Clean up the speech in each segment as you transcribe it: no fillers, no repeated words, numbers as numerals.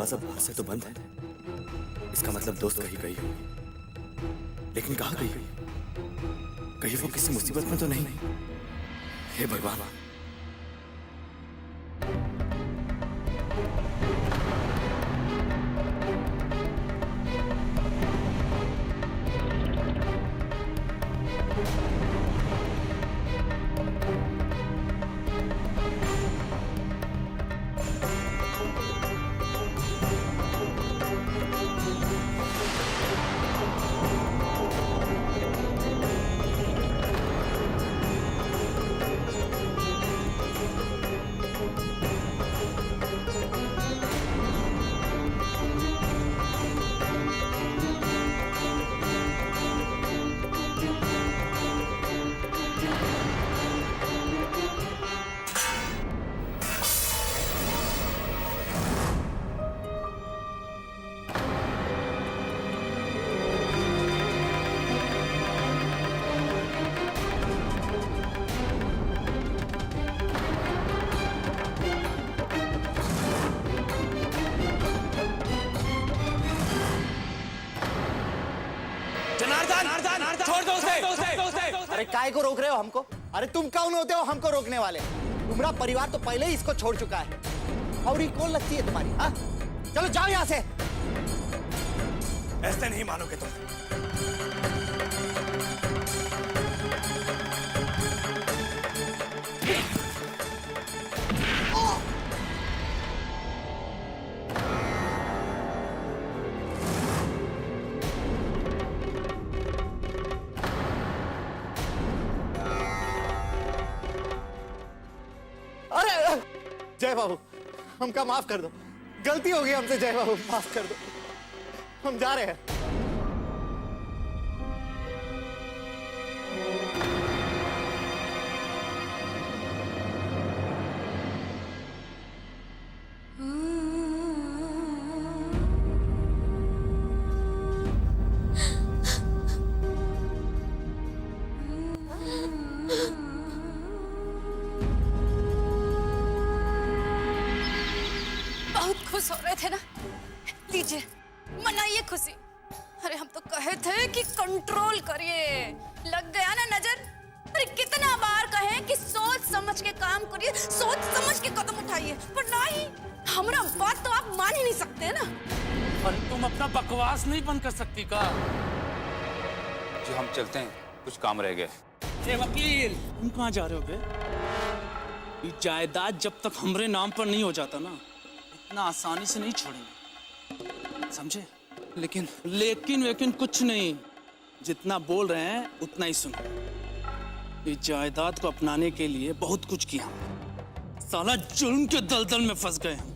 दरवाजा बाहर से तो बंद है, इसका मतलब दोस्त कहीं गई होगी, लेकिन कहाँ गई? कहीं वो किसी मुसीबत में तो नहीं? हे भगवान। अरे काय को रोक रहे हो हमको? अरे तुम कौन होते हो हमको रोकने वाले? तुम्हारा परिवार तो पहले ही इसको छोड़ चुका है, और ये कौन लगती है तुम्हारी? हाँ, चलो जाओ यहाँ से। ऐसे नहीं मानोगे तुम। जय बाबू, हमका माफ कर दो, गलती हो गई हमसे। जय बाबू माफ कर दो, हम जा रहे हैं। खुश हो रहे थे ना, लीजिए मनाइए खुशी। अरे हम तो कहे थे कि कंट्रोल करिए, लग गया ना नजर। अरे कितना बार कहे कि सोच समझ के काम करिए, सोच समझ के कदम उठाइए, पर नहीं, हमारा बात तो आप मान ही नहीं सकते ना। पर तुम अपना बकवास नहीं बंद कर सकती का? जी हम चलते हैं, कुछ काम रह गए। ए वकील, तुम कहाँ जा रहे हो बे? ये जायदाद जब तक हमरे नाम पर नहीं हो जाता ना, इतना आसानी से नहीं छोड़ेंगे, समझे? लेकिन कुछ नहीं, जितना बोल रहे हैं उतना ही सुनो। इस जायदाद को अपनाने के लिए बहुत कुछ किया, साला जुल्म के दलदल में फंस गए हम।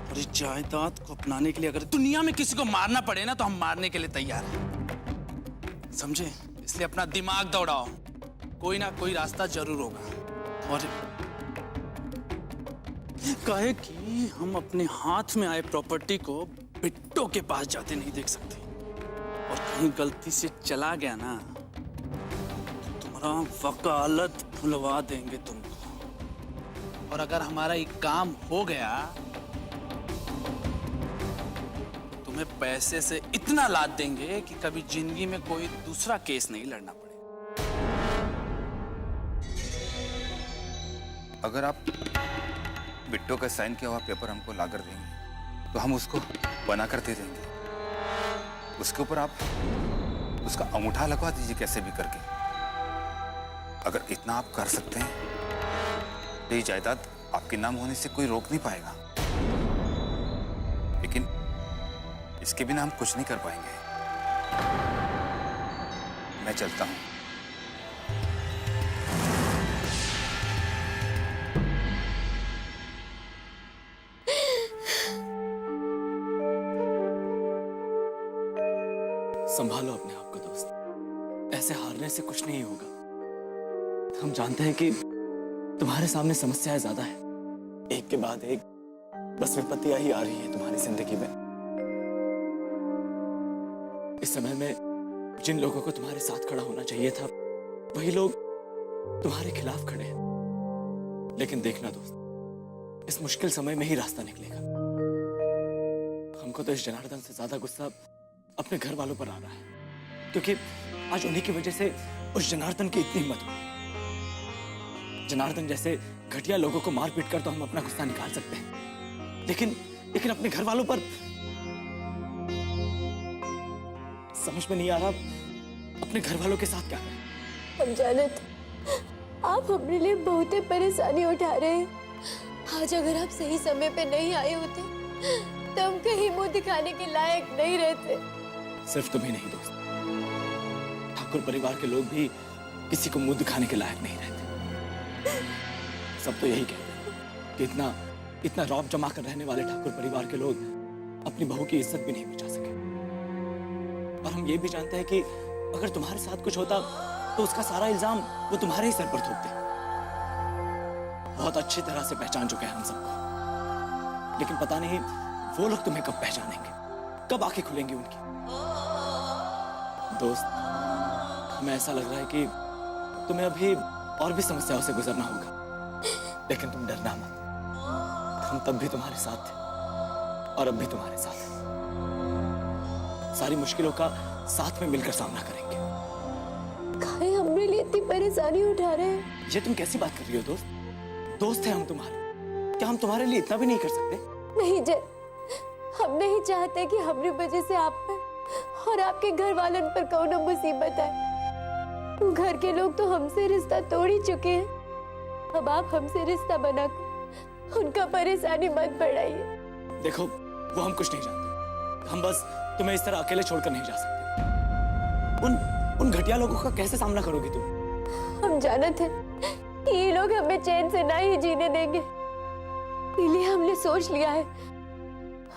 और इस जायदाद को अपनाने के लिए अगर दुनिया में किसी को मारना पड़े ना, तो हम मारने के लिए तैयार हैं, समझे? इसलिए अपना दिमाग दौड़ाओ, कोई ना कोई रास्ता जरूर होगा। और कहे कि हम अपने हाथ में आए प्रॉपर्टी को बिट्टो के पास जाते नहीं देख सकते, और कहीं गलती से चला गया ना, तो तुम्हारा वकालत भुलवा देंगे तुमको। और अगर हमारा ये काम हो गया, तो तुम्हें पैसे से इतना लाद देंगे कि कभी जिंदगी में कोई दूसरा केस नहीं लड़ना पड़े। अगर आप बिट्टो का साइन किया हुआ पेपर हमको लाकर देंगे, तो हम उसको बना कर दे देंगे। उसके ऊपर आप उसका अंगूठा लगवा दीजिए कैसे भी करके। अगर इतना आप कर सकते हैं, तो ये जायदाद आपके नाम होने से कोई रोक नहीं पाएगा। लेकिन इसके बिना हम कुछ नहीं कर पाएंगे। मैं चलता हूं। संभालो अपने आप को दोस्त, ऐसे हारने से कुछ नहीं होगा। हम जानते हैं कि तुम्हारे सामने समस्याएं ज्यादा है, एक के बाद एक बस विपत्तियां ही आ रही है तुम्हारी जिंदगी में। इस समय में जिन लोगों को तुम्हारे साथ खड़ा होना चाहिए था, वही लोग तुम्हारे खिलाफ खड़े हैं। लेकिन देखना दोस्त, इस मुश्किल समय में ही रास्ता निकलेगा। हमको तो इस जनार्दन से ज्यादा गुस्सा अपने घर वालों पर आ रहा है, क्योंकि आज उन्हीं की वजह से उस जनार्दन की इतनी हिम्मत हुई। जनार्दन जैसे घटिया लोगों को मार पीट कर तो हम अपना गुस्सा निकाल सकते हैं, लेकिन अपने घर वालों पर समझ में नहीं आ रहा अपने घर वालों के साथ क्या करें। हम जानत आप अपने लिए बहुत ही परेशानी उठा रहे हैं। आज अगर आप सही समय पे नहीं आए होते तो हम कहीं मुंह दिखाने के लायक नहीं रहते। सिर्फ तुम्हें नहीं दोस्त, ठाकुर परिवार के लोग भी किसी को मुंह दिखाने के लायक नहीं रहते। सब तो यही कहते हैं कि इतना रौब जमा कर रहने वाले ठाकुर परिवार के लोग अपनी बहू की इज्जत भी नहीं बचा सके। और हम ये भी जानते हैं कि अगर तुम्हारे साथ कुछ होता तो उसका सारा इल्जाम वो तुम्हारे ही सर पर थोपते। बहुत अच्छी तरह से पहचान चुके हैं हम सबको, लेकिन पता नहीं वो लोग तुम्हें कब पहचानेंगे, कब आंखें खुलेंगी उनकी। दोस्त, हमें ऐसा लग रहा है कि तुम्हें अभी और भी समस्याओं से गुजरना होगा, लेकिन तुम डरना मत। हम तब भी तुम्हारे साथ थे और अब भी तुम्हारे साथ हैं। सारी मुश्किलों का साथ में मिलकर सामना करेंगे। काहे हमरे लिए इतनी परेशानी उठा रहे हैं? ये तुम कैसी बात कर रही हो दोस्त? दोस्त हैं हम तुम्हारे, क्या हम तुम्हारे लिए इतना भी नहीं कर सकते? नहीं जय, हम नहीं चाहते कि हमारी वजह से आप पर और आपके घर वालन पर कौनो मुसीबत आए। वो घर के लोग तो हमसे रिश्ता तोड़ ही चुके हैं। अब आप हमसे रिश्ता बनाकर उनका परेशानी मत बढ़ाइए। देखो, वो हम कुछ नहीं जानते। हम बस तुम्हें इस तरह अकेले छोड़कर नहीं जा सकते। उन घटिया लोगों का कैसे सामना करोगी तुम? हम जानते हैं कि ये लोग हमें चैन से ना ही जीने देंगे, इसलिए हमने सोच लिया है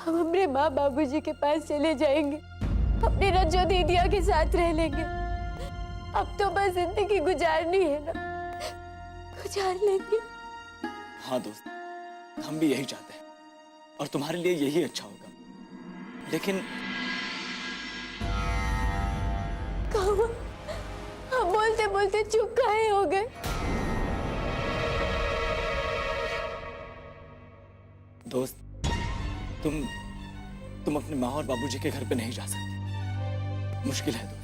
हम अपने माँ बाबूजी के पास चले जाएंगे, अपने रज्जो दीदिया के साथ रह लेंगे। अब तो बस जिंदगी गुजारनी है ना, गुजार लेंगे। हाँ दोस्त, हम भी यही चाहते हैं और तुम्हारे लिए यही अच्छा होगा, लेकिन कहो, हम बोलते बोलते चुप काहे हो गए? दोस्त, तुम अपने माँ और बाबूजी के घर पे नहीं जा सकते। मुश्किल है दोस्त।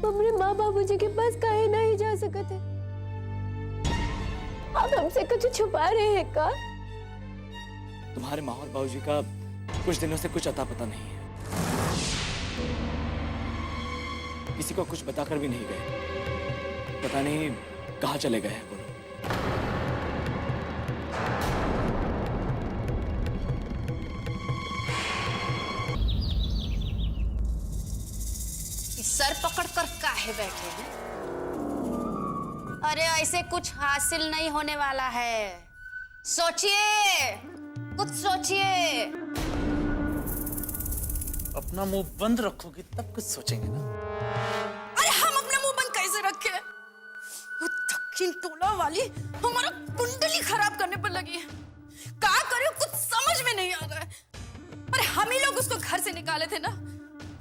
हमरे माँ बाबूजी के पास काहे नहीं जा सकते? आप हमसे कुछ छुपा रहे हैं का? तुम्हारे माँ और बाबूजी का कुछ दिनों से कुछ अता पता नहीं है। किसी को कुछ बताकर भी नहीं गए। पता नहीं कहाँ चले गए हैं वो लोग। सर पकड़कर काहे बैठे हैं? अरे ऐसे कुछ हासिल नहीं होने वाला है। सोचिए, कुछ सोचिए। अपना मुंह बंद रखोगे तब कुछ सोचेंगे ना। अरे हम अपना मुंह बंद कैसे रखे? वो दक्षिण टोला वाली हमारा कुंडली खराब करने पर लगी है। क्या करे कुछ समझ में नहीं आ रहा है। अरे हम ही लोग उसको घर से निकाले थे ना,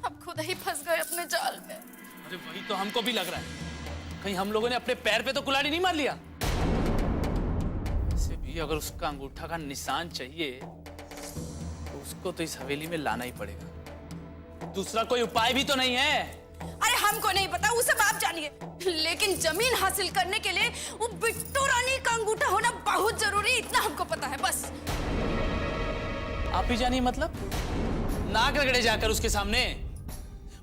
अब खुद ही फंस गए अपने जाल में। अरे वही तो हमको भी लग रहा है, कहीं हम लोगों ने अपने पैर पे तो कुल्हाड़ी नहीं मार लिया। वैसे भी अगर उसका अंगूठा का निशान चाहिए तो उसको तो इस हवेली में लाना ही पड़ेगा। दूसरा कोई उपाय भी तो नहीं है। अरे हमको नहीं पता, वो सब आप जानिए, लेकिन जमीन हासिल करने के लिए वो बिट्टू रानी का अंगूठा होना बहुत जरूरी, इतना हमको पता है बस। आप ही जानिए मतलब? नाक रगड़े जाकर उसके सामने,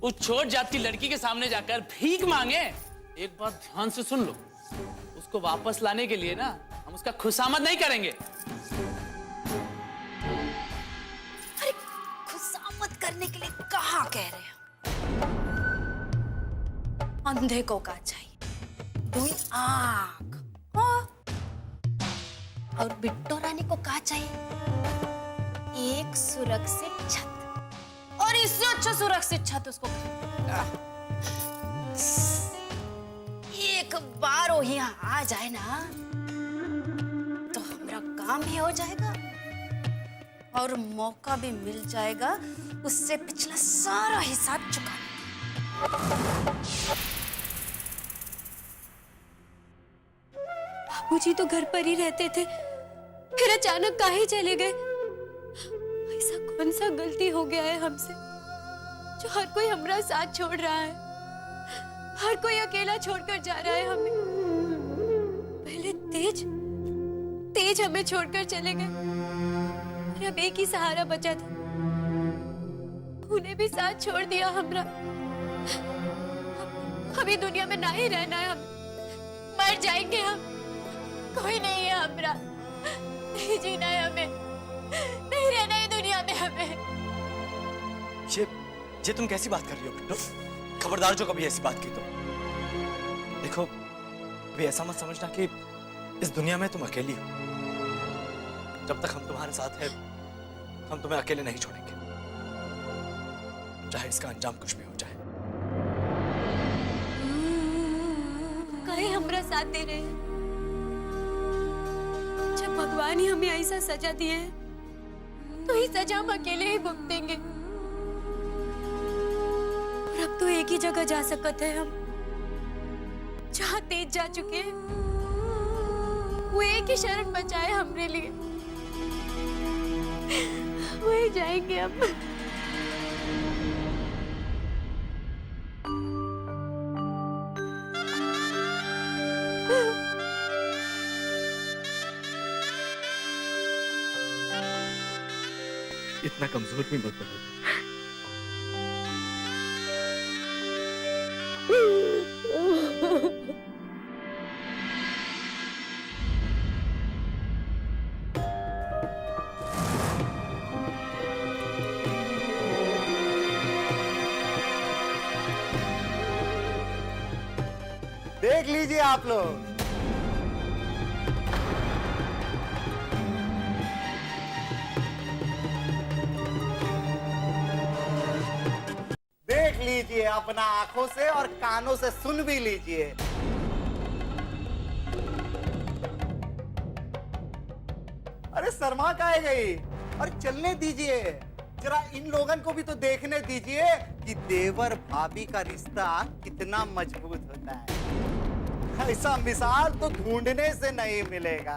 उस छोट जात की लड़की के सामने जाकर भीख मांगे? एक बात ध्यान से सुन लो, उसको वापस लाने के लिए ना हम उसका खुशामद नहीं करेंगे। अरे खुशामद करने के लिए कहाँ कह रहे हैं? अंधे को क्या चाहिए? 2 आंख। हाँ। और बिट्टू रानी को क्या चाहिए? एक सुरक्षित छत, और इससे अच्छा सुरक्षित छत उसको एक बार वो यहाँ आ जाए ना तो हमारा काम भी हो जाएगा और मौका भी मिल जाएगा उससे पिछला सारा हिसाब चुकाने। बाबूजी तो घर पर ही रहते थे, फिर अचानक काहे चले गए? ऐसा कौन सा गलती हो गया है हमसे जो हर कोई हमारा साथ छोड़ रहा है, हर कोई अकेला छोड़कर जा रहा है हमें। पहले तेज हमें छोड़कर चले गए और अब एक ही सहारा बचा था, उन्हें भी साथ छोड़ दिया हमरा। अभी दुनिया में ना ही रहना है, हम मर जाएंगे हम। कोई नहीं है हमरा, नहीं जीना है हमें, नहीं रहना है दुनिया में हमें। ये तुम कैसी बात कर रही हो बिट्टू? खबरदार जो कभी ऐसी बात की तो। देखो अभी ऐसा मत समझना कि इस दुनिया में तुम अकेली हो। जब तक हम तुम्हारे साथ हैं हम तुम्हें अकेले नहीं छोड़ेंगे, चाहे इसका अंजाम कुछ भी हो जाए। काहे हमरा साथ दे रहे हैं? जब भगवान ही हमें ऐसा सजा दिए है तो ये सजा हम अकेले ही भुगतेंगे। और अब तो एक ही जगह जा सकते हैं हम, जहाँ तेज जा चुके हैं। वो एक ही शरण बचाए हमरे लिए, वही जाएंगे हम। इतना कमजोर भी मत बनो। देख लीजिए आप लोग, देख लीजिए अपना आंखों से और कानों से सुन भी लीजिए। अरे शर्मा काहे गई? अरे चलने दीजिए, जरा इन लोगन को भी तो देखने दीजिए कि देवर भाभी का रिश्ता कितना मजबूत होता है। ऐसा मिसाल तो ढूंढने से नहीं मिलेगा।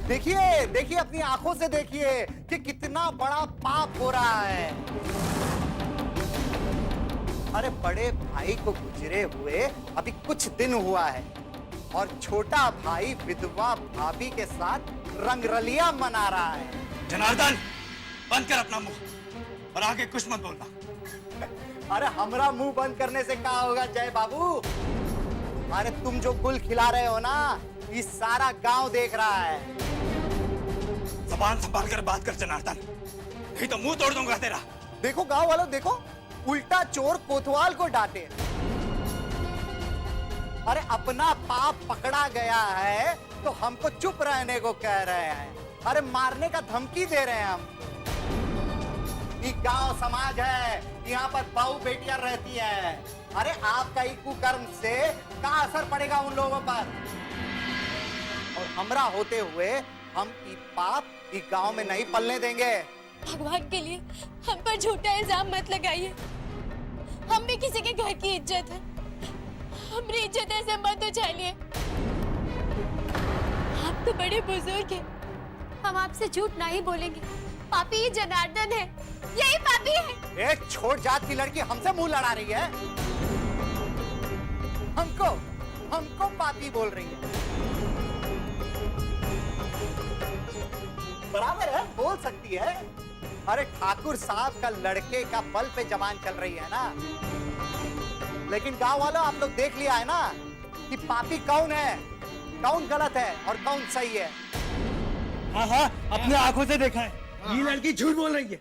देखिए देखिए, अपनी आंखों से देखिए कि कितना बड़ा पाप हो रहा है। अरे बड़े भाई को गुजरे हुए अभी कुछ दिन हुआ है और छोटा भाई विधवा भाभी के साथ रंगरलिया मना रहा है। जनार्दन बंद कर अपना मुंह और आगे कुछ मत बोलना। अरे हमरा मुंह बंद करने से क्या होगा जय बाबू? अरे तुम जो गुल खिला रहे हो ना, ये सारा गांव देख रहा है। जबान संभाल कर बात कर जनार्दन, नहीं तो मुंह तोड़ दूंगा तेरा। देखो गांव वालों, देखो उल्टा चोर कोतवाल को डांटे। अरे अपना पाप पकड़ा गया है तो हमको चुप रहने को कह रहे हैं। अरे मारने का धमकी दे रहे हैं हम। ये गांव समाज है, यहाँ पर बहू बेटियां रहती हैं। अरे आपका ही कुकर्म से क्या असर पड़ेगा उन लोगों पर? और हमरा होते हुए हम ये पाप ये गांव में नहीं पलने देंगे। भगवान के लिए हम पर झूठा इल्जाम मत लगाइए। हम भी किसी के घर की इज्जत है, हमारी इज्जत ऐसे मत उछालिए। आप तो बड़े बुजुर्ग हैं, हम आपसे झूठ नहीं बोलेंगे। पापी ये जनार्दन है, यही पापी है। एक छोट जात की लड़की हमसे मुंह लड़ा रही है, हमको पापी बोल रही है। बराबर है, बोल सकती है। अरे ठाकुर साहब का लड़के का बल पे जबान चल रही है ना। लेकिन गांव वालों, आप लोग देख लिया है ना कि पापी कौन है, कौन गलत है और कौन सही है। हाँ हाँ, अपने आंखों से देखा है। ये लड़की झूठ बोल रही है।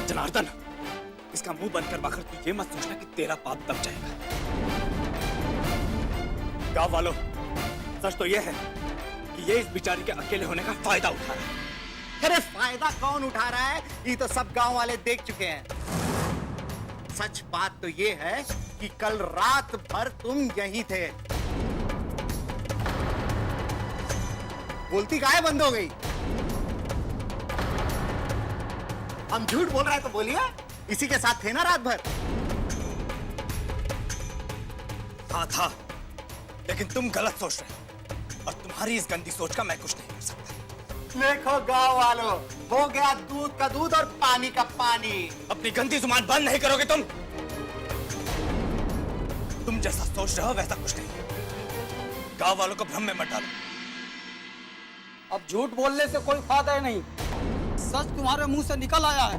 जनार्दन इसका मुंह बंद करवा कर तू ये मत सोचना कि तेरा पाप दब जाएगा। गांव वालों, सच तो ये है कि ये इस बेचारी के अकेले होने का फायदा उठा रहा है। अरे फायदा कौन उठा रहा है, ये तो सब गांव वाले देख चुके हैं। सच बात तो ये है कि कल रात भर तुम यहीं थे। बोलती काहे बंद हो गई? हम झूठ बोल रहे हैं तो बोलिए, इसी के साथ थे ना रात भर? था लेकिन तुम गलत सोच रहे हो और तुम्हारी इस गंदी सोच का मैं कुछ नहीं कर सकता। देखो गांव वालों, हो गया दूध का दूध और पानी का पानी। अपनी गंदी जुबान बंद नहीं करोगे तुम? तुम जैसा सोच रहे हो वैसा कुछ नहीं है। गांव वालों को भ्रम में मत डालो। अब झूठ बोलने से कोई फायदा नहीं, सच तुम्हारे मुंह से निकल आया है।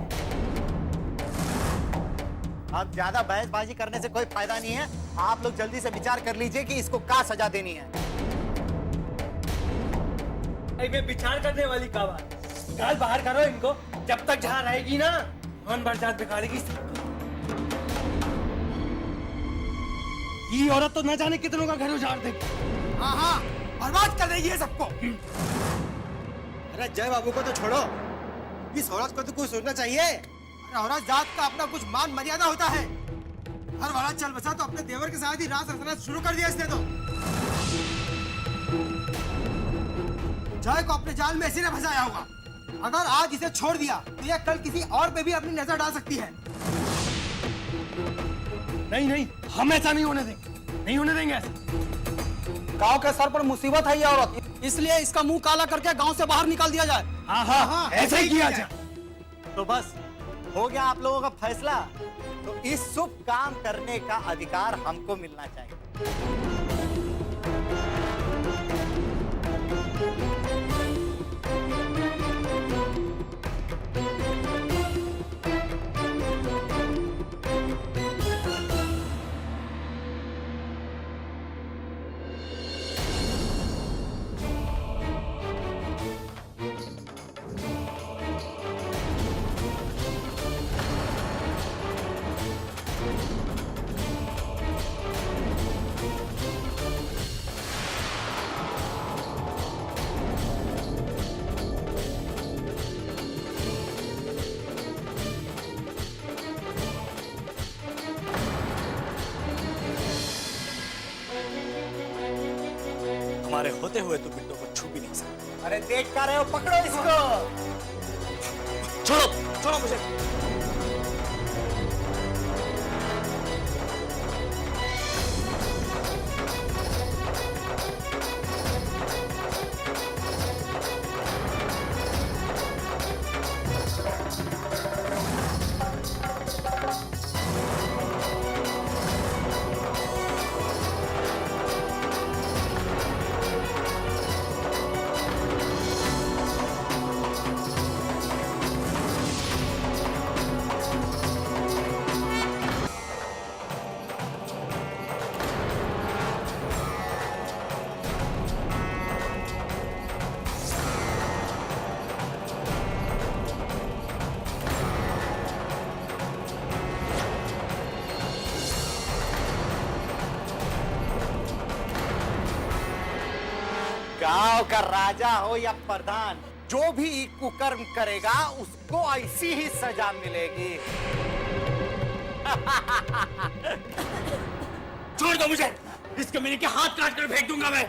अब ज्यादा बहसबाजी करने से कोई फायदा नहीं है। आप लोग जल्दी से विचार कर लीजिए कि इसको क्या सजा देनी है। में विचार करने वाली का बात, निकाल बाहर करो इनको। जब तक जहाँ रहेगी ना, मन बरसात बिगाड़ेगी सबको। ये औरत तो न जाने कितनों का घर उजाड़ देगी। हाँ हाँ, बर्बाद कर देगी ये सबको। अरे जय बाबू को तो छोड़ो, इस औरत को तो कुछ सोचना चाहिए। अरे औरत जात का अपना कुछ मान मर्यादा होता है। हर वाला चल बसा तो अपने देवर के साथ ही रास रचना शुरू कर दिया इसने तो। जय को अपने जाल में इसी ने फंसाया होगा। अगर आज इसे छोड़ दिया तो यह कल किसी और पे भी अपनी नजर डाल सकती है। नहीं नहीं, हम ऐसा नहीं होने देंगे, नहीं होने देंगे ऐसा। गांव के सर पर मुसीबत है ये औरत, इसलिए इसका मुंह काला करके गांव से बाहर निकाल दिया जाए। हाँ हाँ, ऐसा ही किया जाए। तो बस हो गया आप लोगों का फैसला। तो इस शुभ काम करने का अधिकार हमको मिलना चाहिए। हमारे होते हुए तो बिट्टो को छू भी नहीं सकते। अरे देख कर रहे हो, पकड़ो इसको। छोड़ो छोड़ो मुझे। गांव का राजा हो या प्रधान, जो भी कुकर्म करेगा उसको ऐसी ही सजा मिलेगी। छोड़ दो मुझे, इस कमीने के हाथ काट कर फेंक दूंगा मैं।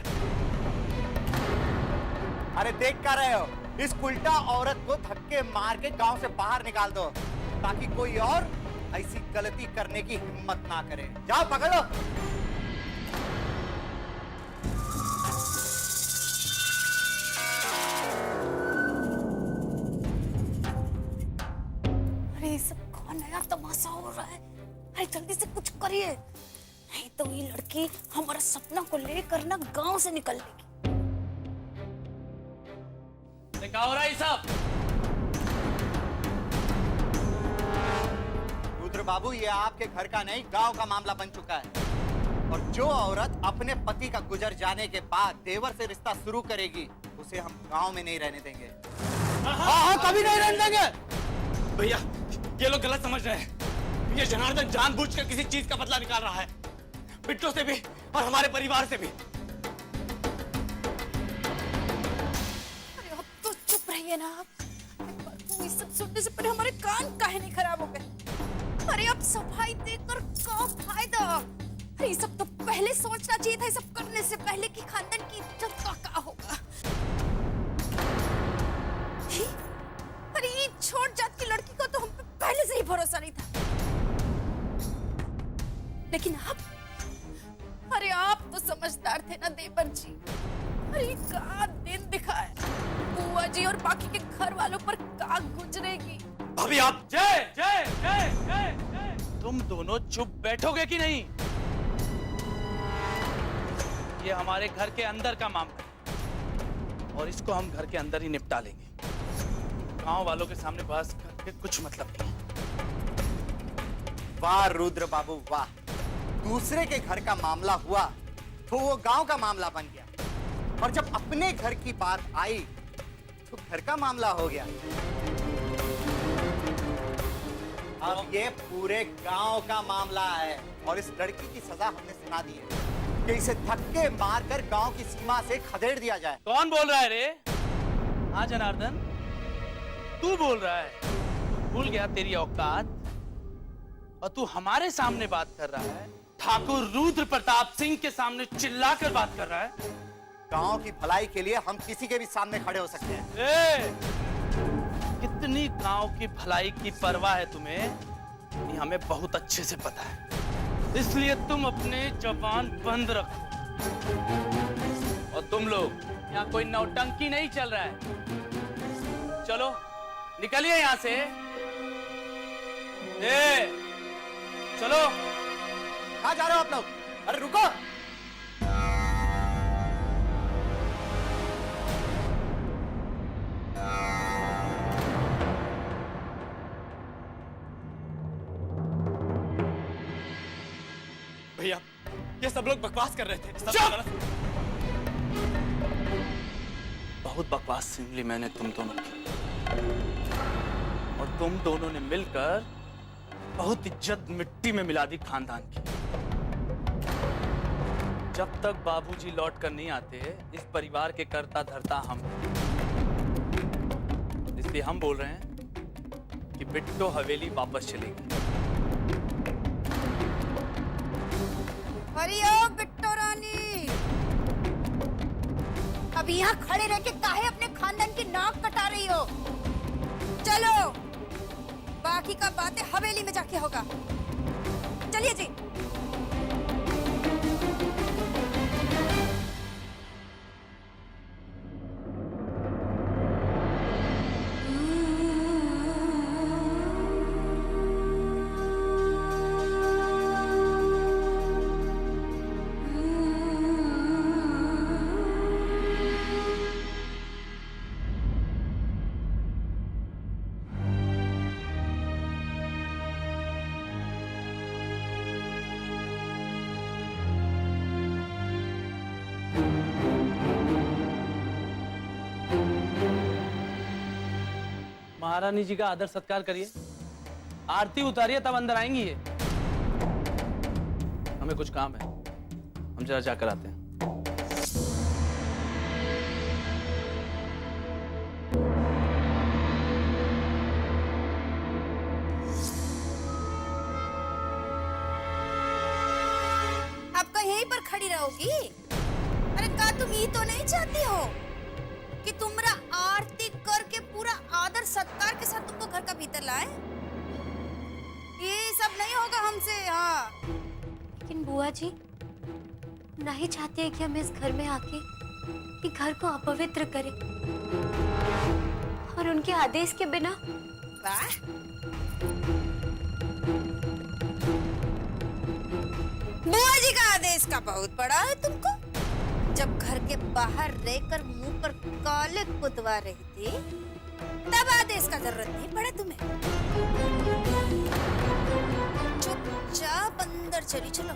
अरे देख कर रहे हो, इस उल्टा औरत को धक्के मार के गांव से बाहर निकाल दो, ताकि कोई और ऐसी गलती करने की हिम्मत ना करे। जाओ पकड़ो। अरे ये सब कौन नया तमाशा हो रहा है? अरे जल्दी से कुछ करिए, नहीं तो ये लड़की हमारा सपना को लेकर ना गांव से निकलेगी। क्या हो रहा है सब? रुद्र बाबू, ये आपके घर का नहीं गांव का मामला बन चुका है। और जो औरत अपने पति का गुजर जाने के बाद देवर से रिश्ता शुरू करेगी, उसे हम गांव में नहीं रहने देंगे। हाँ, कभी नहीं रहने देंगे। भैया, ये लोग गलत समझ रहे हैं। ये जनार्दन जानबूझकर किसी चीज का बदला निकाल रहा है, बिट्टो से भी और हमारे परिवार से भी। अरे अब तो चुप रहिए ना आप। ये सब सुनने से पहले हमारे कान काहे नहीं खराब हो गए? अरे अब सफाई देकर क्या फायदा? अरे ये सब तो पहले सोचना चाहिए था, ये सब करने से पहले कि खानदान की इज्जत का क्या होगा। अरे ये छोट जात की लड़की को तो हम पे पहले से ही भरोसा नहीं था। लेकिन आप, अरे आप तो समझदार थे ना देवर जी, अरे का दिन दिखाए बुआ जी और बाकी के घर वालों पर का गुजरेगी। भाभी आप जय जय जय जय जय, तुम दोनों चुप बैठोगे कि नहीं? ये हमारे घर के अंदर का मामला है और इसको हम घर के अंदर ही निपटा लेंगे। गांव वालों के सामने बहस करके कुछ मतलब नहीं। वाह रुद्र बाबू वाह, दूसरे के घर का मामला हुआ तो वो गांव का मामला बन गया, और जब अपने घर की बात आई तो घर का मामला हो गया। अब ये पूरे गांव का मामला है और इस लड़की की सजा हमने सुना दी है कि इसे धक्के मारकर गांव की सीमा से खदेड़ दिया जाए। कौन बोल रहा है रे? हाँ जनार्दन, तू बोल रहा है? भूल गया तेरी औकात? और तू हमारे सामने बात कर रहा है, ठाकुर रुद्र प्रताप सिंह के सामने चिल्लाकर बात कर रहा है। गांव की भलाई के लिए हम किसी के भी सामने खड़े हो सकते हैं। कितनी गांव की भलाई की परवाह है तुम्हें, ये हमें बहुत अच्छे से पता है, इसलिए तुम अपने जबान बंद रखो। और तुम लोग, यहाँ कोई नौटंकी नहीं चल रहा है, चलो निकलिए यहाँ से। चलो। कहाँ जा रहे हो आप लोग? अरे रुको। भैया ये सब लोग बकवास कर रहे थे। बहुत बकवास सुन ली मैंने तुम दोनों की, और तुम दोनों ने मिलकर बहुत इज्जत मिट्टी में मिला दी खानदान की। जब तक बाबूजी लौट कर नहीं आते, इस परिवार के कर्ता धर्ता हम, इसलिए हम बोल रहे हैं कि बिट्टो हवेली वापस चलेगी। अरे ओ बिट्टो रानी, अब यहाँ खड़े रह के काहे अपने खानदान की नाक कटा रही हो? चलो, बाकी का बातें हवेली में जाके होगा। चलिए जी। महारानी जी का आदर सत्कार करिए, आरती उतारिए, तब अंदर आएंगी ये। हमें कुछ काम है, हम जरा जाकर आते हैं। आपका यहीं पर खड़ी रहोगी? अरे का तुम ये तो नहीं चाहती हो कि तुमरा आरती करके पूरा आदर सत्कार के साथ तुमको घर का भीतर लाए? ये सब नहीं होगा हमसे। हाँ, लेकिन बुआ जी नहीं चाहते हैं कि हम इस घर में आके कि घर को अपवित्र करें, और उनके आदेश के बिना। वाह, बुआ जी का आदेश का बहुत बड़ा है तुमको। जब घर के बाहर रहकर मुंह पर काले कुतवा रही थी, तब आदेश का जरूरत नहीं पड़ा तुम्हें। चुपचाप अंदर चली चलो,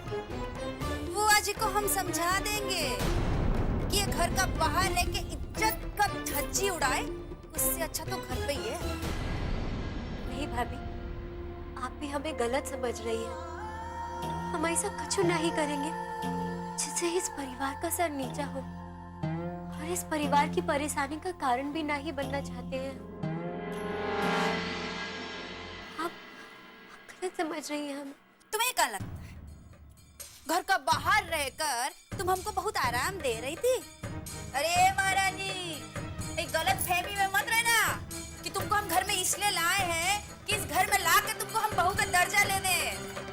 बुआ जी को हम समझा देंगे कि ये घर का बाहर रह के इज्जत का धज्जी उड़ाए, उससे अच्छा तो घर पे ही है। नहीं भाभी, आप भी हमें गलत समझ रही हैं। हम ऐसा कुछ नहीं करेंगे जिससे इस परिवार का सर नीचा हो, और इस परिवार की परेशानी का कारण भी नहीं बनना चाहते हैं। आप गलत समझ रही हैं हमें। तुम्हें क्या लगता है घर का बाहर रहकर तुम हमको बहुत आराम दे रही थी? अरे महारानी, एक गलत फहमी में मत रहना कि तुमको हम घर में इसलिए लाए हैं कि इस घर में लाकर तुमको हम बहू का दर्जा ले दें।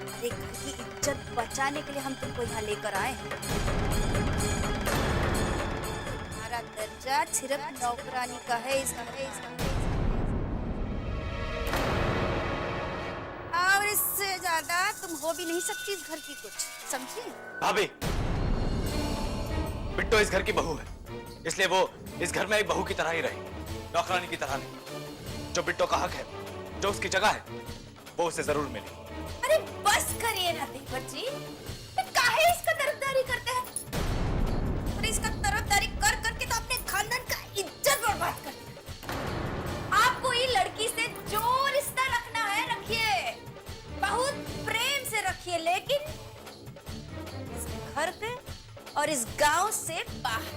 अरे घर की इज्जत बचाने के लिए हम तुमको यहाँ लेकर आए हैं। राज सिर्फ नौकरानी का है इसका और इससे ज्यादा तुम हो भी नहीं सकती इस घर की कुछ, समझी? भाभी, बिट्टो इस घर की बहू है, इसलिए वो इस घर में एक बहू की तरह ही रहे, नौकरानी की तरह नहीं। जो बिट्टो का हक है, जो उसकी जगह है, वो उसे जरूर मिले। अरे बस करिए ना देवर जी, काहे इसका तरफदारी करते हैं? अरे इसका तरफदारी कर करके तो अपने खानदान का इज्जत बर्बाद कर दिया। आपको ये लड़की से जो रिश्ता रखना है रखिए, बहुत प्रेम से रखिए, लेकिन इस घर के और इस गांव से बाहर।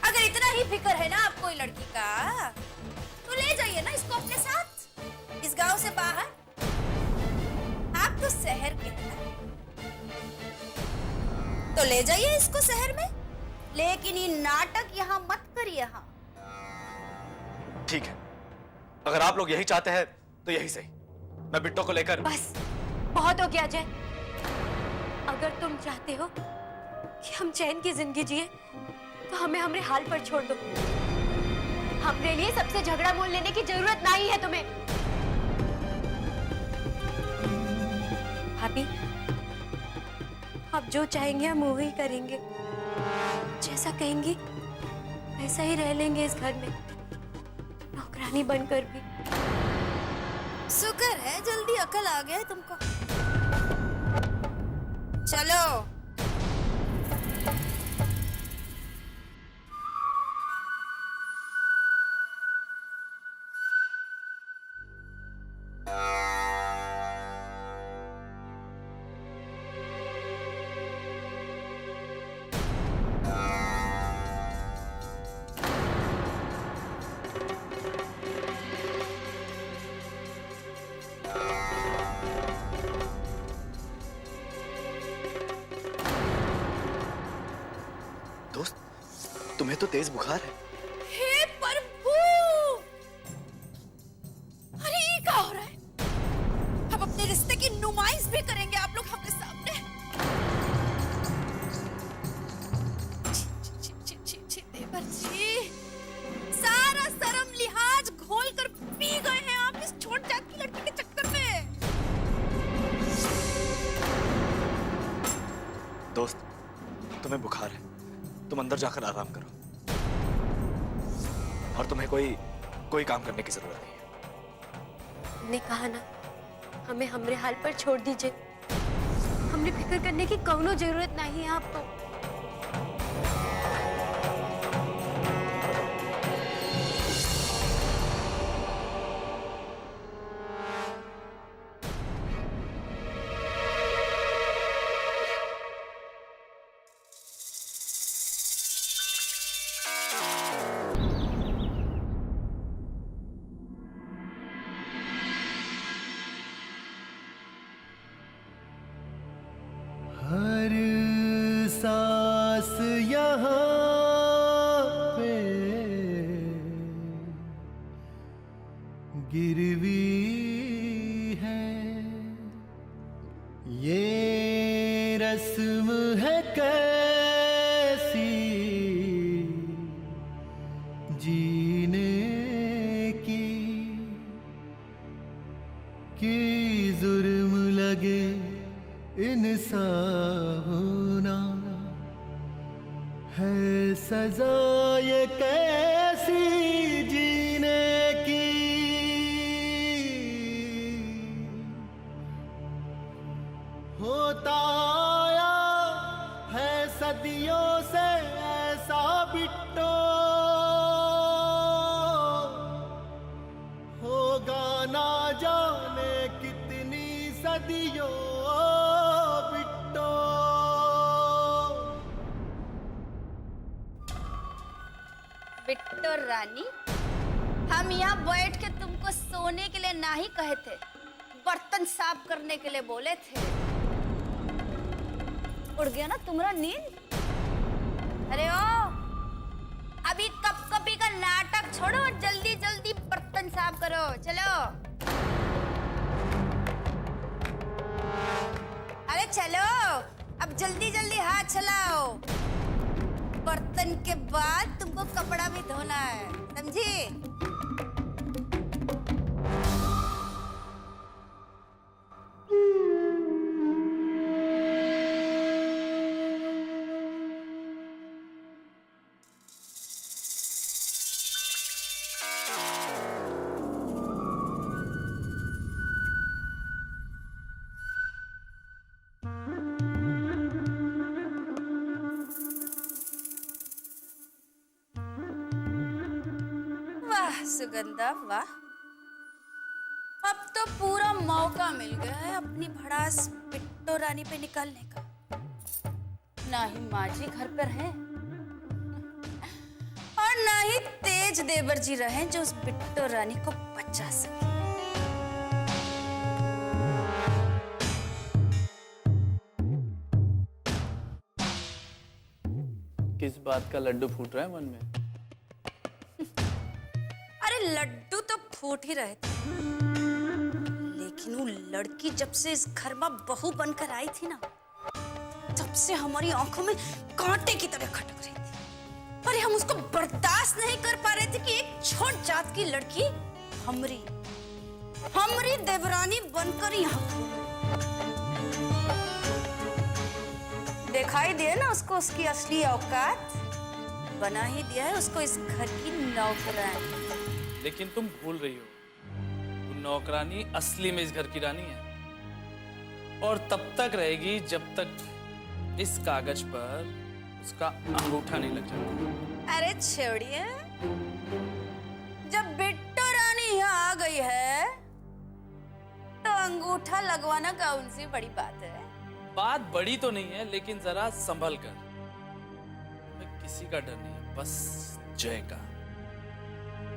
अगर इतना ही फिक्र है ना आपको ये लड़की का, तो ले जाइए ना इसको अपने साथ इस गांव से बाहर। आप तो शहर के हैं, तो ले जाइए इसको शहर में, लेकिन ये नाटक यहाँ मत करिए। यहाँ ठीक है, अगर आप लोग यही चाहते हैं तो यही सही, मैं बिट्टो को लेकर। बस बहुत हो गया अजय। अगर तुम चाहते हो कि हम चैन की जिंदगी जिए, तो हमें हमारे हाल पर छोड़ दो। हमारे लिए सबसे झगड़ा मोल लेने की जरूरत नहीं है तुम्हें। भाभी, आप जो चाहेंगे हम वही करेंगे, जैसा कहेंगी वैसा ही रह लेंगे इस घर में, नौकरानी बनकर भी। शुक्र है जल्दी अकल आ गया है तुमको। चलो दोस्त, तुम्हें तो तेज बुखार है। हे प्रभु, अरे ये क्या हो रहा है? हम अपने रिश्ते की नुमाइश भी करेंगे आप लोग हमारे सामने। छी, देवर जी, सारा शर्म लिहाज घोल कर पी गए हैं आप इस छोट जात की लड़की के चक्कर में। दोस्त, तुम्हें बुखार है, तुम अंदर जाकर आराम करो, और तुम्हें कोई काम करने की जरूरत नहीं है। हमने कहा ना, हमें हमरे हाल पर छोड़ दीजिए। हमने फिक्र करने की कौनो जरूरत नहीं है आपको। हर सांस यहाँ पे गिरवी है, ये रस्म है कैसी जीने की, कि जुर्म लगे इंसान होना है सजा, ये कैसी जीने की। होता आया है सदियों से ऐसा बिट्टो, होगा ना जाने कितनी सदियों बिट्टो। बिट्टो रानी, हम यहाँ बैठ के तुमको सोने के लिए नहीं कहे थे, बर्तन साफ करने के लिए बोले थे। उड़ गया ना तुम्हारा नींद? अरे ओ, अभी कपकपी का नाटक छोड़ो और जल्दी जल्दी बर्तन साफ करो। चलो, अरे चलो, अब जल्दी जल्दी हाथ चलाओ। बर्तन के बाद तुमको कपड़ा भी धोना है, समझी? वाह सुगंधा वाह, अब तो पूरा मौका मिल गया है अपनी भड़ास बिट्टो रानी पे निकालने का। ना ही माँ जी घर पर हैं और ना ही तेज देवर जी रहे जो उस बिट्टो रानी को बचा सके। किस बात का लड्डू फूट रहा है मन में? अरे लड्डू तो फूट ही रहे थे, लेकिन वो लड़की जब से इस घर में बहू बनकर आई थी ना, तब से हमारी आंखों में कांटे की तरह खटक रही थी। अरे हम उसको बर्दाश्त नहीं कर पा रहे थे कि एक छोट जात की लड़की हमरी देवरानी बनकर यहाँ दिखाई दिए ना उसको उसकी असली औकात, बना ही दिया है उसको इस घर की नौकरानी। लेकिन तुम भूल रही हो, वो नौकरानी असली में इस घर की रानी है और तब तक रहेगी जब तक इस कागज पर उसका अंगूठा नहीं लग जाता। अरे छोड़िए, जब बिट्टो रानी यहाँ आ गई है तो अंगूठा लगवाना कौन सी बड़ी बात है? बात बड़ी तो नहीं है, लेकिन जरा संभल कर। हमें किसी का डर नहीं है, बस जय का।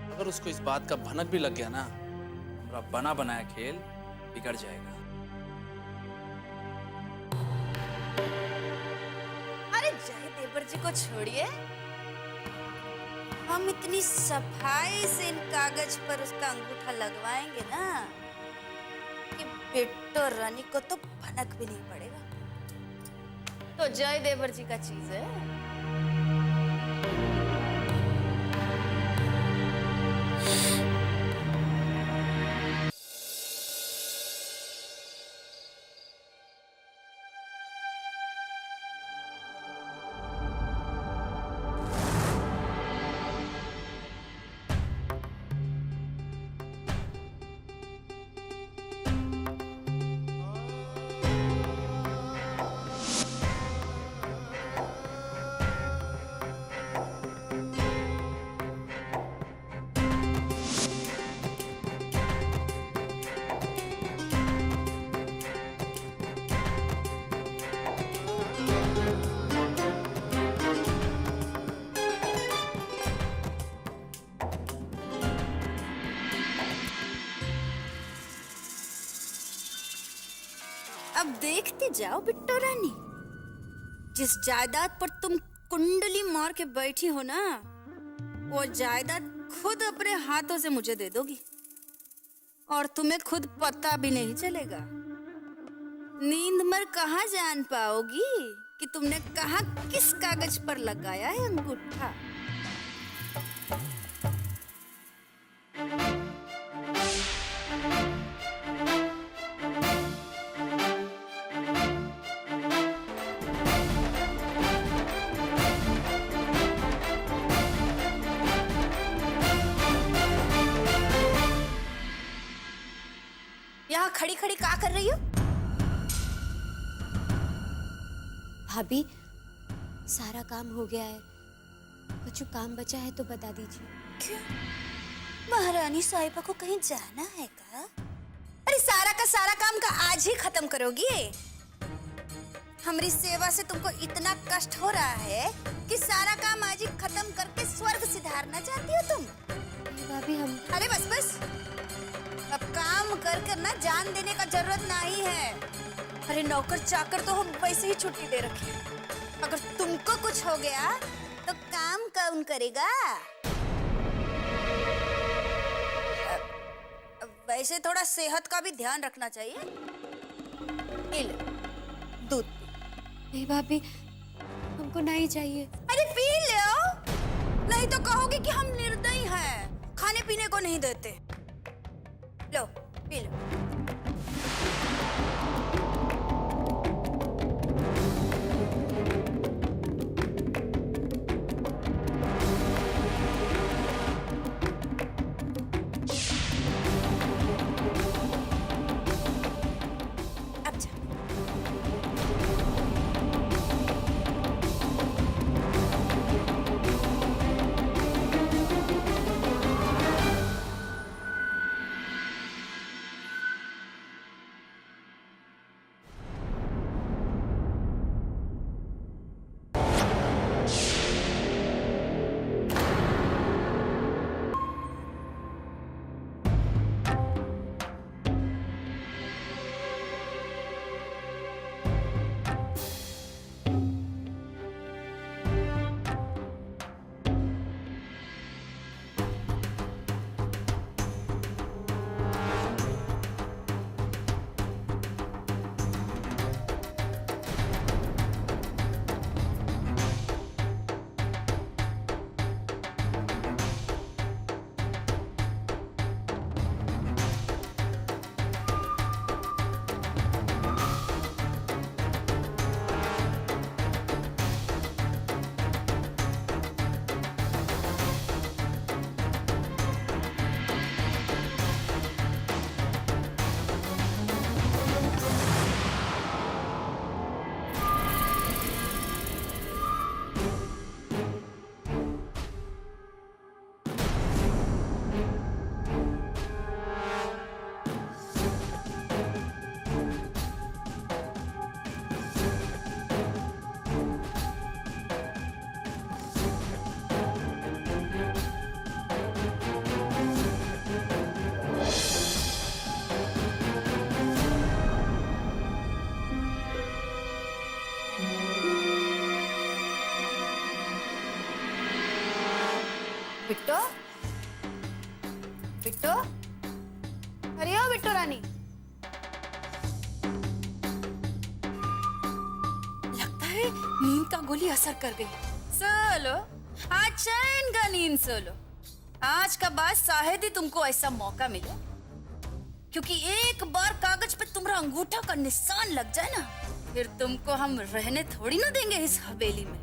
अगर उसको इस बात का भनक भी लग गया ना, हमारा बना बनाया खेल बिगड़ जाएगा। अरे जय देवर जी को छोड़िए, हम इतनी सफाई से इन कागज पर उसका अंगूठा लगवाएंगे ना कि बिट्टो रानी को तो भनक भी नहीं पड़ेगा। तो जय देवर जी का चीज है। अब देखते जाओ बिट्टो रानी, जिस जायदाद पर तुम कुंडली मार के बैठी हो ना, वो जायदाद खुद अपने हाथों से मुझे दे दोगी और तुम्हें खुद पता भी नहीं चलेगा। नींद मर कहाँ जान पाओगी कि तुमने कहाँ किस कागज पर लगाया है अंगूठा। यहाँ खड़ी खड़ी क्या कर रही हो? भाभी, सारा काम हो गया है, कुछ काम बचा है तो बता दीजिए। क्यों? महारानी साहिबा को कहीं जाना है क्या? अरे सारा का सारा काम का आज ही खत्म करोगी? हमारी सेवा से तुमको इतना कष्ट हो रहा है कि सारा काम आज ही खत्म करके स्वर्ग सिधारना चाहती हो तुम? भाभी हम... अरे बस बस, अब काम कर कर ना जान देने का जरूरत नहीं है। अरे नौकर चाकर तो हम वैसे ही छुट्टी दे रखे हैं। अगर तुमको कुछ हो गया तो काम कौन करेगा? वैसे थोड़ा सेहत का भी ध्यान रखना चाहिए। दूध। नहीं भाभी, हमको नहीं चाहिए। अरे पी ले। नहीं तो कहोगे कि हम निर्दयी हैं, खाने पीने को नहीं देते। लो पी लो। अब जा। बिट्टो, बिट्टो, अरे ओ बिट्टो रानी, लगता है नींद का गोली असर कर गई। सोलो, आज चैन का नींद सोलो। आज का बाद शायद ही तुमको ऐसा मौका मिले, क्योंकि एक बार कागज पे तुम्हारा अंगूठा का निशान लग जाए ना, फिर तुमको हम रहने थोड़ी ना देंगे इस हवेली में।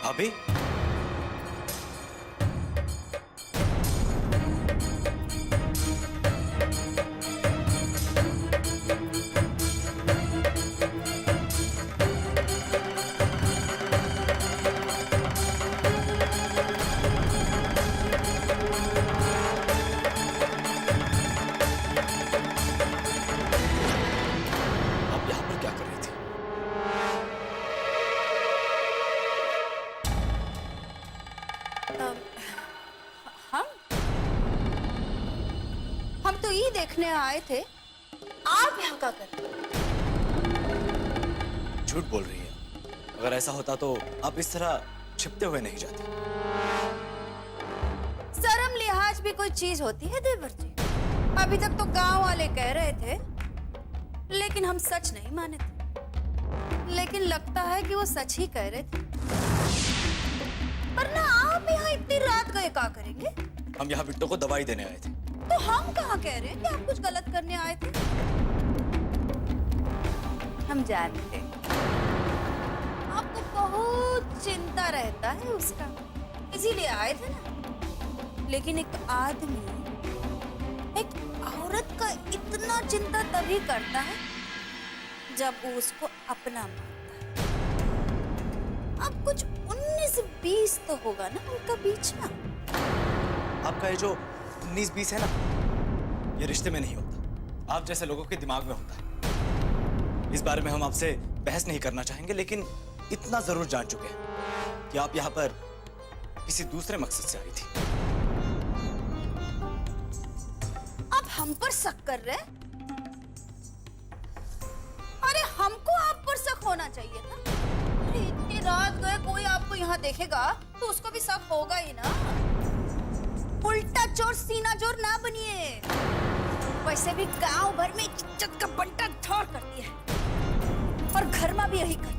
भाभी, आप यहाँ पर क्या कर रही थी? हम तो ये देखने आए थे, आप यहाँ क्या कर रहे हो? झूठ बोल रही है। अगर ऐसा होता तो आप इस तरह छिपते हुए नहीं जाते। शर्म लिहाज भी कोई चीज होती है देवर जी। अभी तक तो गांव वाले कह रहे थे, लेकिन हम सच नहीं माने थे। लेकिन लगता है कि वो सच ही कह रहे थे। पर ना आप यहाँ इतनी रात गए क्या करेंगे? हम यहाँ बिट्टो को दवाई देने आए थे। तो हम कहाँ कह रहे हैं कि आप कुछ गलत करने आए थे? हम जानते हैं आपको बहुत चिंता रहता है उसका, इसीलिए आए थे ना। लेकिन एक आदमी एक औरत का इतना चिंता तभी करता है जब वो उसको अपना मानता है। अब कुछ 19-20 तो होगा ना उनका बीच में। आपका ये जो 19-20 है ना, ये रिश्ते में नहीं होता, आप जैसे लोगों के दिमाग में होता है। इस बारे में हम आपसे बहस नहीं करना चाहेंगे, लेकिन इतना जरूर जान चुके हैं कि आप यहाँ पर किसी दूसरे मकसद से आई थी। आप हम पर शक कर रहे हैं? अरे हमको आप पर शक होना चाहिए था। अरे इतनी रात गए, कोई आपको यहाँ देखेगा तो उसको भी शक होगा ही ना। उल्टा चोर सीना चोर ना बनिए। वैसे भी गांव भर में इज्जत का बंटा ठोर करती है और घर में भी यही कर।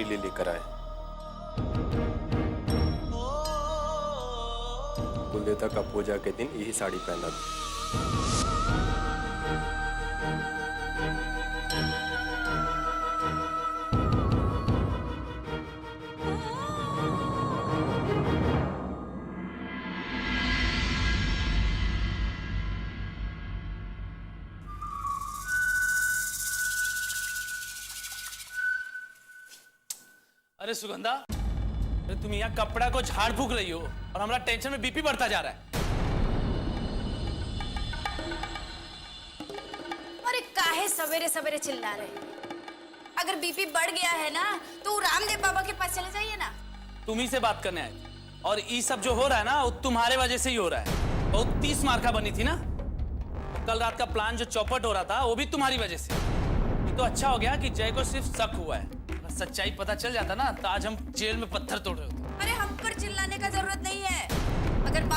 लिए लेकर आए। कुलदेवता का पूजा के दिन यही साड़ी पहना था। अरे सुगंधा, अरे तुम यहाँ कपड़ा को झाड़ फूक रही हो और हमारा टेंशन में बीपी बढ़ता जा रहा है। अरे काहे सवेरे सवेरे चिल्ला रहे? अगर बीपी बढ़ गया है ना तो रामदेव बाबा के पास चले जाइए ना। तुम ही से बात करने आए थे और ये सब जो हो रहा है ना वो तुम्हारे वजह से ही हो रहा है। बहुत 30 मार्का बनी थी ना, कल रात का प्लान जो चौपट हो रहा था वो भी तुम्हारी वजह से। ये तो अच्छा हो गया कि जय को सिर्फ शक हुआ है, सच्चाई पता चल जाता ना तो आज हम जेल में पत्थर तोड़ रहे होते। अरे हम पर चिल्लाने का जरूरत नहीं है।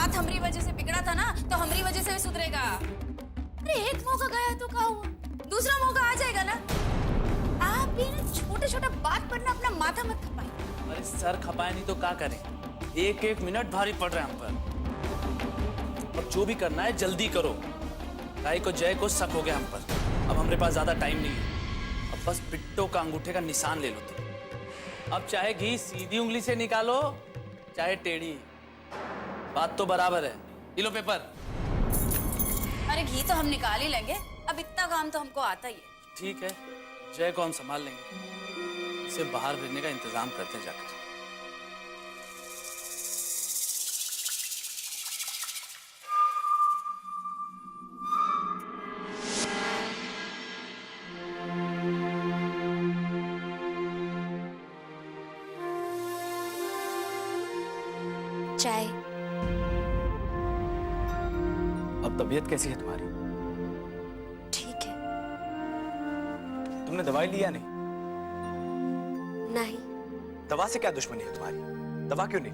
बात हमारी वजह से बिगड़ा था ना, तो हमारी वजह से भी सुधरेगा। अरे एक मौका गया तो क्या हुआ, दूसरा मौका आ जाएगा ना। आप भी ना छोटे छोटे बात पर ना अपना माथा मत खपाए। अरे सर खपाए नहीं तो क्या करें, एक एक मिनट भारी पड़ रहा है हम पर। अब जो भी करना है जल्दी करो, राय को जय को शक हो गया हम पर। अब हमारे पास ज्यादा टाइम नहीं है, अब बस बिट्टो का अंगूठे का निशान ले लो तुम। अब चाहे घी सीधी उंगली से निकालो चाहे टेढ़ी, बात तो बराबर है। ये लो पेपर। अरे घी तो हम निकाल ही लेंगे, अब इतना काम तो हमको आता ही है। ठीक है, जय को हम संभाल लेंगे, इसे बाहर भेजने का इंतजाम करते हैं जाकर। चाय। अब तबीयत कैसी है तुम्हारी? ठीक है। तुमने दवाई लिया नहीं? नहीं। दवा से क्या दुश्मनी है तुम्हारी? दवा क्यों नहीं?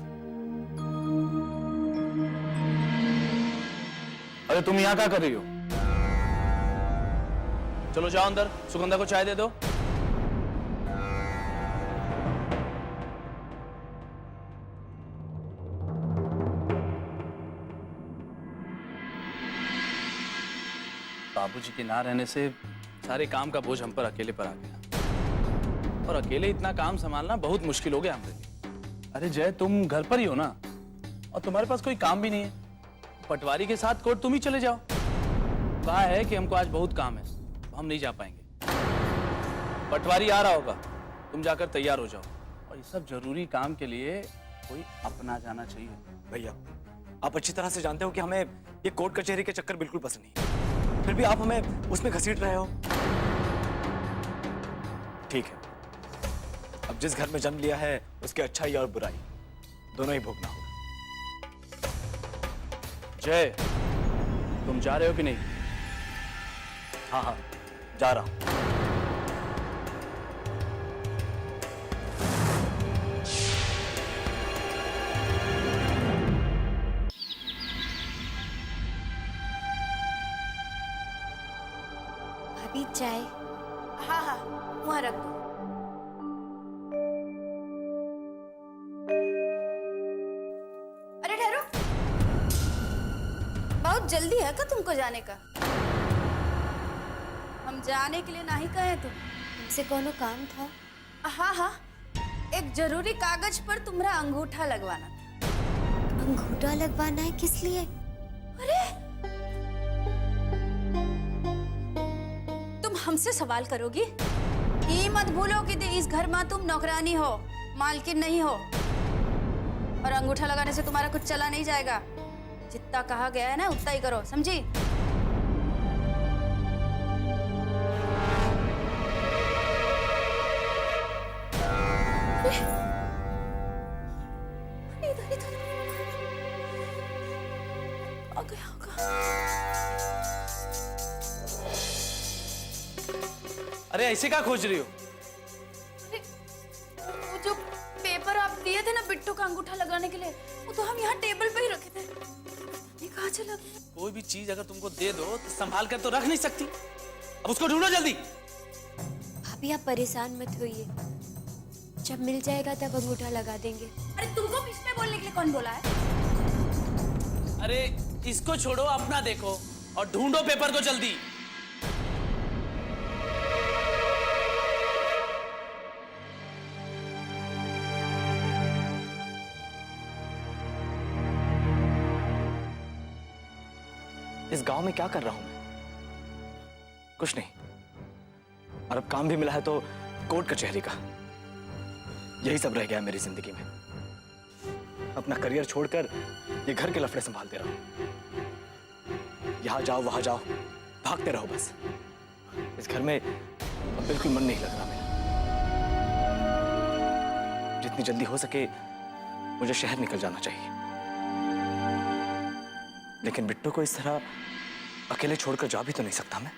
अरे तुम यहाँ क्या कर रही हो? चलो जाओ अंदर, सुगंधा को चाय दे दो। बाबूजी के ना रहने से सारे काम का बोझ हम पर अकेले पर आ गया, और अकेले इतना काम संभालना बहुत मुश्किल हो गया हमारे लिए। अरे जय, तुम घर पर ही हो ना, और तुम्हारे पास कोई काम भी नहीं है। पटवारी के साथ कोर्ट तुम ही चले जाओ। कहा है कि हमको आज बहुत काम है, हम नहीं जा पाएंगे। पटवारी आ रहा होगा, तुम जाकर तैयार हो जाओ। और ये सब जरूरी काम के लिए कोई अपना जाना चाहिए। भैया, आप अच्छी तरह से जानते हो कि हमें ये कोर्ट कचहरी के चक्कर बिल्कुल पसंद नहीं, फिर भी आप हमें उसमें घसीट रहे हो। ठीक है, अब जिस घर में जन्म लिया है उसकी अच्छाई और बुराई दोनों ही भोगना होगा। जय, तुम जा रहे हो कि नहीं? हाँ हाँ, जा रहा हूं। भाभी चाय। हाँ हाँ, वहाँ रख दो। अरे ठहरो, बहुत जल्दी है क्या तुमको जाने का? हम जाने के लिए नहीं कहे तुम। तुमसे कोनो काम था? हाँ हाँ, एक जरूरी कागज पर तुम्हारा अंगूठा लगवाना था। अंगूठा लगवाना है? किस लिए? अरे तुम हमसे सवाल करोगी? ये मत भूलो कि इस घर में तुम नौकरानी हो, मालकिन नहीं हो। और अंगूठा लगाने से तुम्हारा कुछ चला नहीं जाएगा। जितना कहा गया है ना उतना ही करो, समझी? इधर इधर आ गया होगा। अरे ऐसे क्या खोज रही हो? अरे, वो जो पेपर आप दिए थे ना बिट्टू का अंगूठा लगाने के लिए, वो तो हम यहाँ टेबल पे ही रखे थे। ये कहाँ चला गया? कोई भी चीज अगर तुमको दे दो तो संभाल कर तो रख नहीं सकती। अब उसको ढूंढो जल्दी। भाभी आप परेशान मत होइए, जब मिल जाएगा तब अंगूठा लगा देंगे। अरे तुमको बीच में बोलने के लिए कौन बोला है? अरे इसको छोड़ो, अपना देखो और ढूंढो पेपर को जल्दी। इस गांव में क्या कर रहा हूं मैं? कुछ नहीं, और अब काम भी मिला है तो कोर्ट कचहरी का। यही सब रह गया मेरी जिंदगी में। अपना करियर छोड़कर ये घर के लफड़े संभालते रहो, यहां जाओ वहां जाओ, भागते रहो बस। इस घर में अब बिल्कुल मन नहीं लग रहा मेरा। जितनी जल्दी हो सके मुझे शहर निकल जाना चाहिए, लेकिन बिट्टू को इस तरह अकेले छोड़कर जा भी तो नहीं सकता मैं।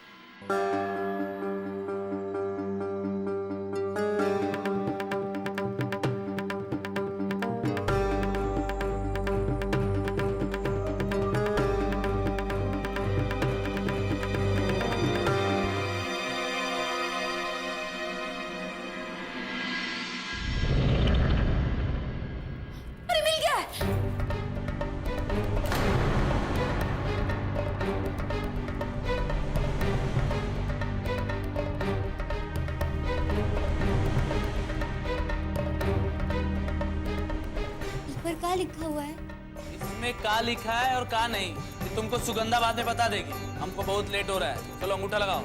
हुआ है? इसमें का लिखा है और का नहीं ये तुमको सुगंधा बातें बता देगी। हमको बहुत लेट हो रहा है, चलो अंगूठा लगाओ।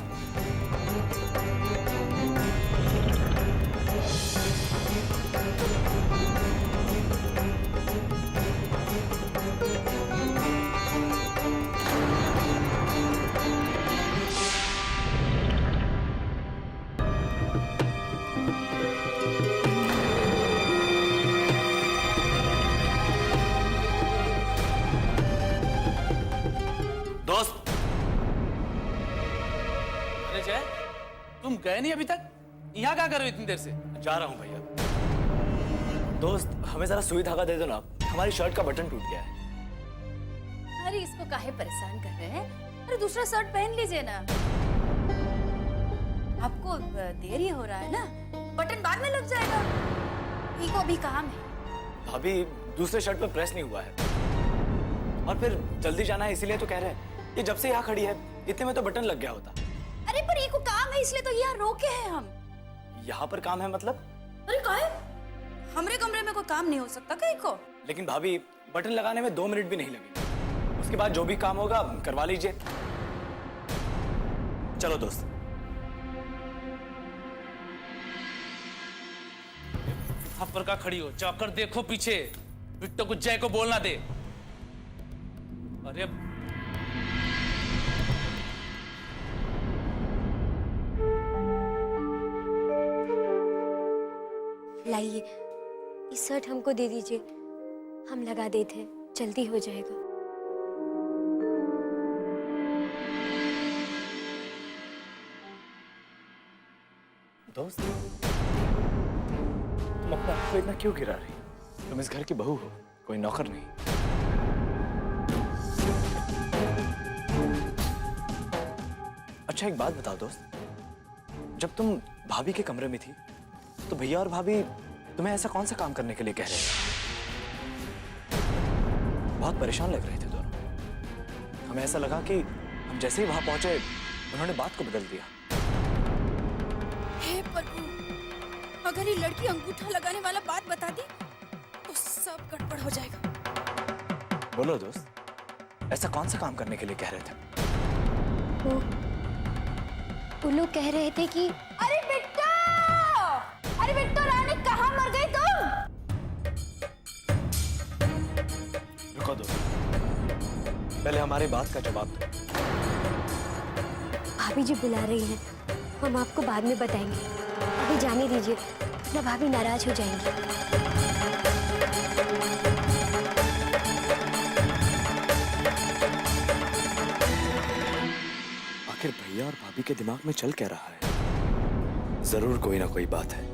दोस्त, अरे जय, तुम गए नहीं अभी तक? यहाँ क्या कर रहे हो इतनी देर से? जा रहा हूँ भैया। दोस्त हमें जरा सुई धागा दे दो ना, हमारी शर्ट का बटन टूट गया है। अरे इसको काहे परेशान कर रहे हैं? अरे दूसरा शर्ट पहन लीजिए ना। आपको देर ही हो रहा है ना, बटन बाद में लग जाएगा। इनको अभी काम है। भाभी दूसरे शर्ट पे प्रेस नहीं हुआ है और फिर जल्दी जाना है इसीलिए तो कह रहे हैं। ये जब से यहाँ खड़ी है इतने में तो बटन लग गया होता। अरे पर इनको काम है इसलिए तो यहाँ रोके हैं हम। यहाँ पर काम है मतलब? अरे काहे? हमरे कमरे में कोई काम नहीं हो सकता कहीं को? लेकिन भाभी बटन लगाने में 2 मिनट भी नहीं लगे, उसके बाद जो भी काम होगा करवा लीजिए। चलो दोस्त। यहाँ पर का खड़ी हो, जाकर देखो पीछे, बिट्टो को जय को बोलना दे। अरे लाइए, इस शर्ट हमको दे दीजिए, हम लगा देते हैं, जल्दी हो जाएगा। दोस्त तुम अपने आप को इतना क्यों गिरा रही? तुम इस घर की बहू हो, कोई नौकर नहीं। अच्छा एक बात बताओ दोस्त, जब तुम भाभी के कमरे में थी तो भैया और भाभी तुम्हें ऐसा कौन सा काम करने के लिए कह रहे थे? बहुत परेशान लग रहे थे दोनों। हमें ऐसा लगा कि हम जैसे ही वहां पहुंचे उन्होंने बात को बदल दिया। हे प्रभु, अगर ये लड़की अंगूठा लगाने वाला बात बता दी तो सब गड़बड़ हो जाएगा। बोलो दोस्त, ऐसा कौन सा काम करने के लिए कह रहे थे? वो लोग कह रहे थे कि अरे बिट्टो! अरे बिट्टो रानी, कहाँ मर गई तुम? रुको दोस्त, पहले हमारी बात का जवाब दो। भाभी जी बुला रही हैं, हम आपको बाद में बताएंगे, अभी जाने दीजिए, ना भाभी नाराज हो जाएंगी। आखिर भैया और भाभी के दिमाग में चल क्या रहा है? जरूर कोई ना कोई बात है।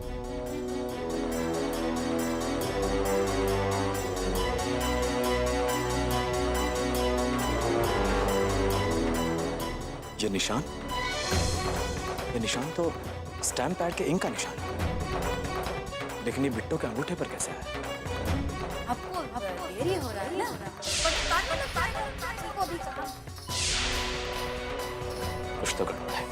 ये निशान तो स्टैम्प पैड के इंक का निशान है, लेकिन ये बिट्टो के अंगूठे पर कैसे है? आपको देरी हो रहा है ना, पर कुछ तो गड़बड़ है।